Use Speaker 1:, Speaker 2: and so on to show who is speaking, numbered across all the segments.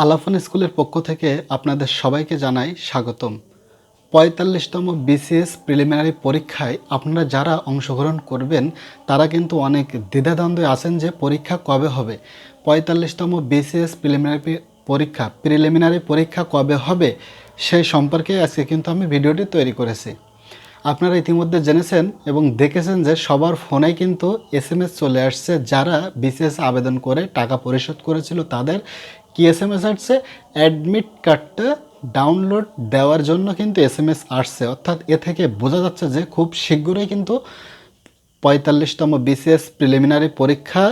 Speaker 1: আলাফান স্কুলের পক্ষ থেকে আপনাদের সবাইকে জানাই স্বাগতম। ৪৫তম বিসিএস প্রিলিমিনারি পরীক্ষায় আপনারা যারা অংশগ্রহণ করবেন তারা কিন্তু অনেক দ্বিধাদ্বন্দ্বে আছেন যে পরীক্ষা কবে হবে। ৪৫তম বিসিএস প্রিলিমিনারি পরীক্ষা কবে হবে সেই সম্পর্কে আজকে কিন্তু আমি ভিডিওটি তৈরি করেছি। আপনারা ইতিমধ্যে জেনেছেন এবং দেখেছেন যে সবার ফোনে কিন্তু এসএমএস চলে আসছে, যারা বিসিএস আবেদন করে টাকা পরিশোধ করেছিল তাদের কি এসএমএস আসছে, অ্যাডমিট কার্ডটা ডাউনলোড দেওয়ার জন্য কিন্তু এসএমএস আসছে। অর্থাৎ এ থেকে বোঝা যাচ্ছে যে খুব শীঘ্রই কিন্তু ৪৫তম বিসিএস প্রিলিমিনারি পরীক্ষা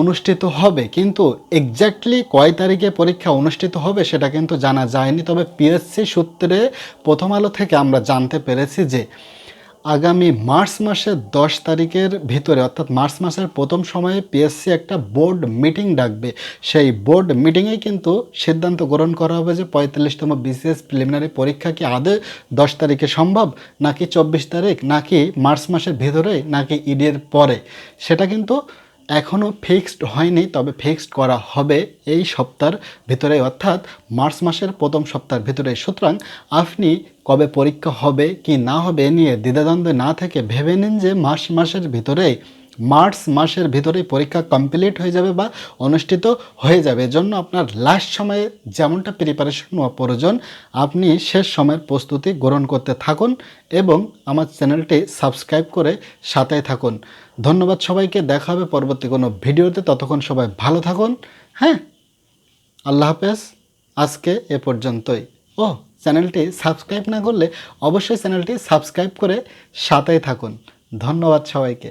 Speaker 1: অনুষ্ঠিত হবে, কিন্তু এক্স্যাক্টলি কয় তারিখে পরীক্ষা অনুষ্ঠিত হবে সেটা কিন্তু জানা যায়নি। তবে পিএসসি সূত্রে প্রথম আলো থেকে আমরা জানতে পেরেছি যে আগামী মার্চ মাসের ১০ তারিখের ভিতরে, অর্থাৎ মার্চ মাসের প্রথম সময়ে পিএসসি একটা বোর্ড মিটিং ডাকবে। সেই বোর্ড মিটিংয়েই কিন্তু সিদ্ধান্ত গ্রহণ করা হবে যে ৪৫তম বিসিএস প্রিলিমিনারি পরীক্ষা কি আদৌ ১০ তারিখে সম্ভব, নাকি ২৪ তারিখ, নাকি মার্চ মাসের ভিতরে, নাকি ঈদের পরে, সেটা কিন্তু এখনও ফিক্সড হয়নি। তবে ফিক্সড করা হবে এই সপ্তাহের ভিতরে, অর্থাৎ মার্চ মাসের প্রথম সপ্তাহের ভিতরে। সুতরাং আপনি কবে পরীক্ষা হবে কি না হবে এ নিয়ে দ্বিধাদ্বন্দ্বে না থেকে ভেবে নিন যে মার্চ মাসের ভিতরেই পরীক্ষা কমপ্লিট হয়ে যাবে বা অনুষ্ঠিত হয়ে যাবে। এজন্য আপনার লাস্ট সময়ে যেমনটা প্রিপারেশন নেওয়া প্রয়োজন, আপনি শেষ সময়ের প্রস্তুতি গ্রহণ করতে থাকুন এবং আমার চ্যানেলটি সাবস্ক্রাইব করে সাথেই থাকুন। ধন্যবাদ সবাইকে, দেখা হবে পরবর্তী কোনো ভিডিওতে। ততক্ষণ সবাই ভালো থাকুন। হ্যাঁ, আল্লাহ হাফেজ। আজকে এ পর্যন্তই। চ্যানেলটি সাবস্ক্রাইব না করলে অবশ্যই চ্যানেলটি সাবস্ক্রাইব করে সাথেই থাকুন। ধন্যবাদ সবাইকে।